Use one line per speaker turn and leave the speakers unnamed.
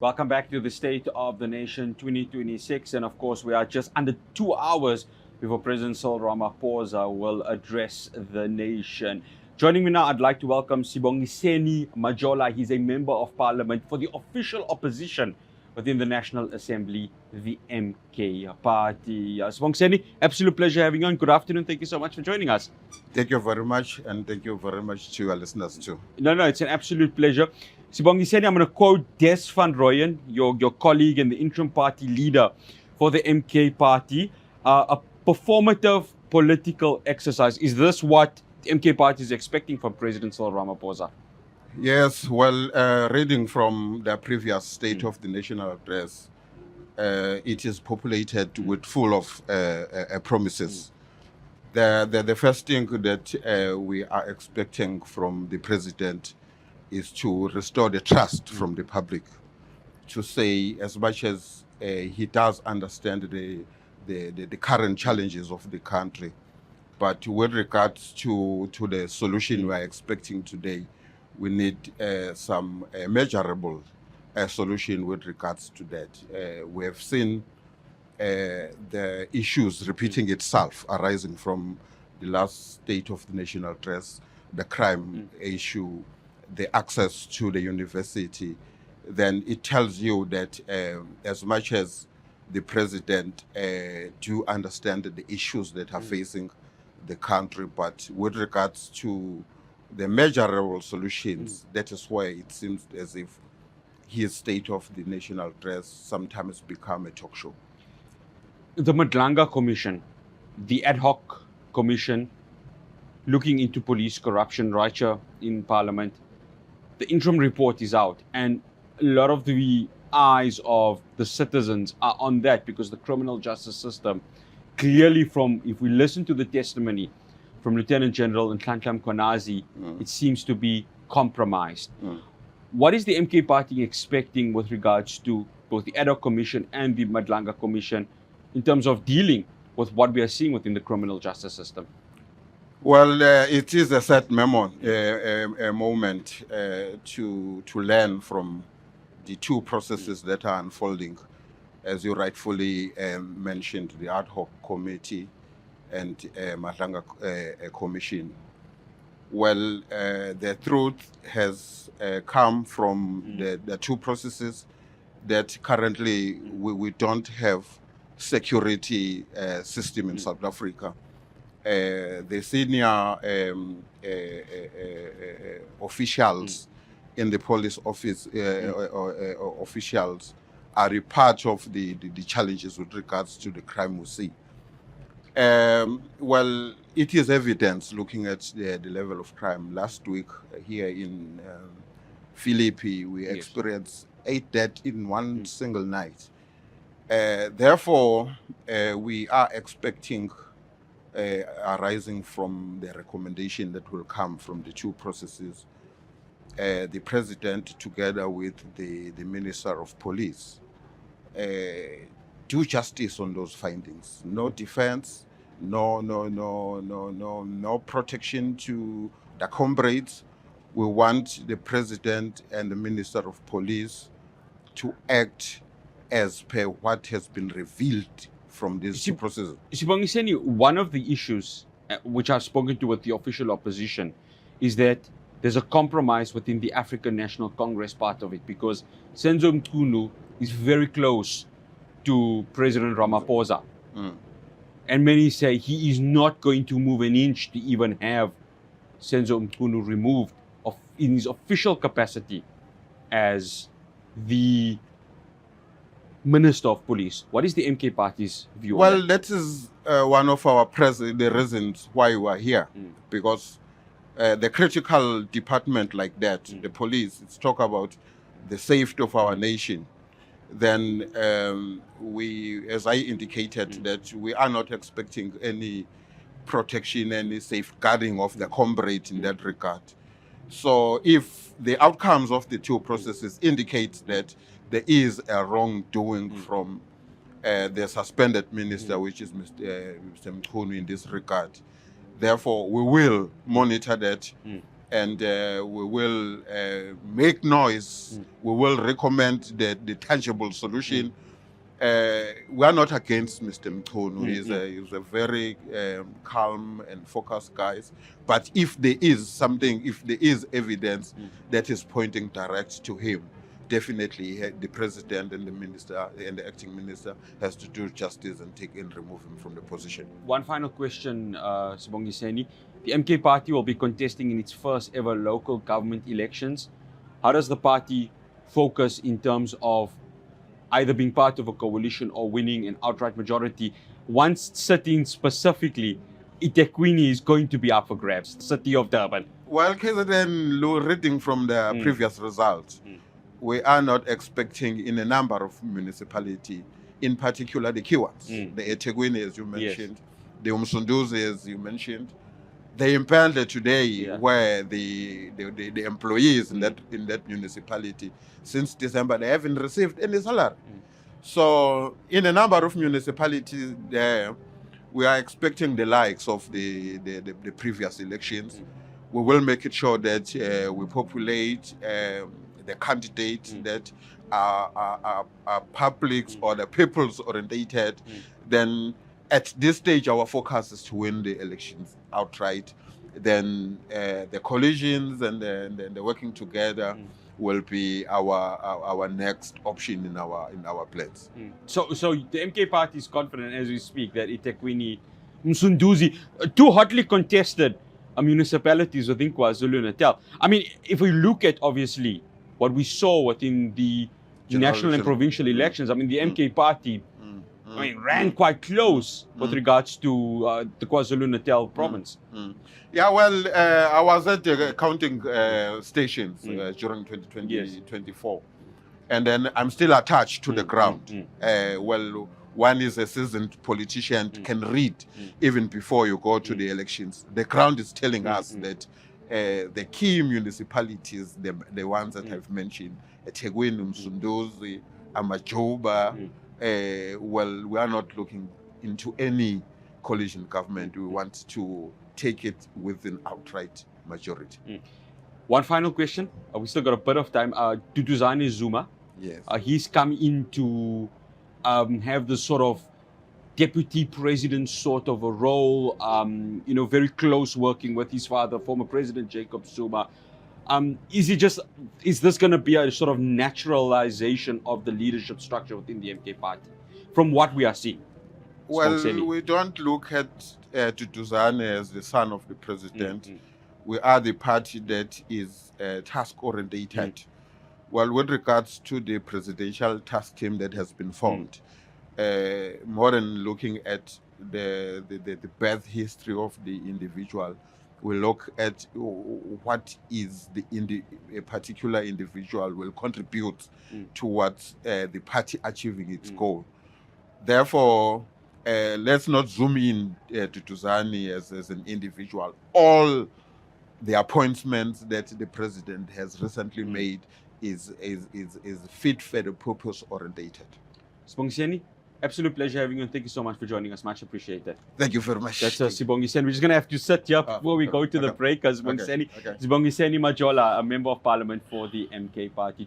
Welcome back to the State of the Nation 2026. And of course, we are just under 2 hours before President Cyril Ramaphosa will address the nation. Joining me now, I'd like to welcome Sibongiseni Majola. He's a member of parliament for the official opposition within the National Assembly, the MK Party. Sibongiseni, absolute pleasure having you on. Good afternoon. Thank you so much for joining us.
Thank you very much, and thank you very much to your listeners too.
No, it's an absolute pleasure. Sibongiseni, I'm going to quote Des van Rooyen, your colleague and the interim party leader for the MK Party. A performative political exercise. Is this what the MK Party is expecting from President Cyril Ramaphosa?
Yes, well, reading from the previous State of the National Address, it is populated with full of promises. The first thing that we are expecting from the president is to restore the trust from the public, to say as much as he does understand the current challenges of the country, but with regards to the solution we are expecting today, we need some measurable solution with regards to that. We have seen the issues repeating itself arising from the last State of the National Address, the crime issue, the access to the university. Then it tells you that as much as the president do understand the issues that are facing the country, but with regards to the measurable solutions, that is why it seems as if his State of the National Address sometimes become a talk show.
The Madlanga Commission, the ad hoc commission looking into police corruption right here in Parliament, the interim report is out, and a lot of the eyes of the citizens are on that because the criminal justice system, clearly from, if we listen to the testimony from Lieutenant General Nhlanhla Mkhwanazi, it seems to be compromised. What is the MK Party expecting with regards to both the ad hoc commission and the Madlanga Commission in terms of dealing with what we are seeing within the criminal justice system?
Well, it is a sad moment to learn from the two processes that are unfolding, as you rightfully mentioned, the ad hoc committee and Madlanga commission. Well, the truth has come from the two processes that currently we don't have security system in South Africa. The senior officials in the police office, officials, are a part of the challenges with regards to the crime we see. Well, it is evidence looking at the level of crime. Last week here in Philippi, we experienced 8 deaths in one single night. Therefore, we are expecting arising from the recommendation that will come from the two processes, the president together with the Minister of Police do justice on those findings. No defense, no protection to the comrades. We want the president and the Minister of Police to act as per what has been revealed from these two processes.
Sibongiseni, one of the issues which I've spoken to with the official opposition is that there's a compromise within the African National Congress part of it, because Senzo Mchunu is very close to President Ramaphosa. And many say he is not going to move an inch to even have Senzo Mchunu removed in his official capacity as the Minister of Police. What is the MK Party's view on
Well,
that?
that is one of our the reasons why we are here, because the critical department like that, the police, it's talk about the safety of our nation. Then we, as I indicated, that we are not expecting any protection, any safeguarding of the comrade in that regard. So if the outcomes of the two processes indicate that there is a wrongdoing from the suspended minister, which is Mr. Mkhunu in this regard, therefore we will monitor that and we will make noise. We will recommend the tangible solution. We are not against Mr. Mkhunu. He's a very calm and focused guy. But if there is something, if there is evidence that is pointing direct to him, definitely the president and the minister and the acting minister has to do justice and remove him from the position.
One final question, Sibongiseni. The MK party will be contesting in its first ever local government elections. How does the party focus in terms of either being part of a coalition or winning an outright majority? Once sitting specifically, eThekwini is going to be up for grabs, the city of Durban.
Well, KZN, reading from the previous results, we are not expecting in a number of municipalities, in particular the key ones, the eThekwini, as you mentioned, the Umsunduzi, as you mentioned, the Impande today, where the employees in that municipality since December, they haven't received any salary. So in a number of municipalities there, we are expecting the likes of the previous elections. We will make it sure that we populate the candidates that are public or the people's orientated. Then at this stage, our focus is to win the elections outright. Then the coalitions and the working together will be our next option in our plans.
So the MK party is confident as we speak that eThekwini, Msunduzi, two hotly contested municipalities within KwaZulu-Natal. I mean, if we look at obviously what we saw within the national and provincial elections, I mean, the MK party ran quite close with regards to the KwaZulu-Natal province.
Yeah, well, I was at the counting stations during 2024, and then I'm still attached to the ground. Well, one is a seasoned politician, can read even before you go to the elections. The ground is telling us that the key municipalities, the ones that I've mentioned, eThekwini, Msunduzi, Majola, well, we are not looking into any coalition government. We want to take it with an outright majority.
One final question. We still got a bit of time. Duduzane Zuma.
Yes.
He's come in to have this sort of deputy president sort of a role, very close working with his father, former President Jacob Zuma. Is this going to be a sort of naturalization of the leadership structure within the MK party from what we are seeing?
Well, we don't look at Duduzane as the son of the president. We are the party that is task-orientated. Well, with regards to the presidential task team that has been formed, more than looking at the birth history of the individual, we look at what is a particular individual will contribute towards the party achieving its goal. Therefore, let's not zoom in to Duduzane as an individual. All the appointments that the president has recently made is fit for the purpose orientated.
Sibongiseni, absolute pleasure having you, and thank you so much for joining us. Much appreciated.
Thank you very much.
That's Sibongiseni. We're just going to have to sit here before we go to the break, because Sibongiseni Majola, a member of parliament for the MK party.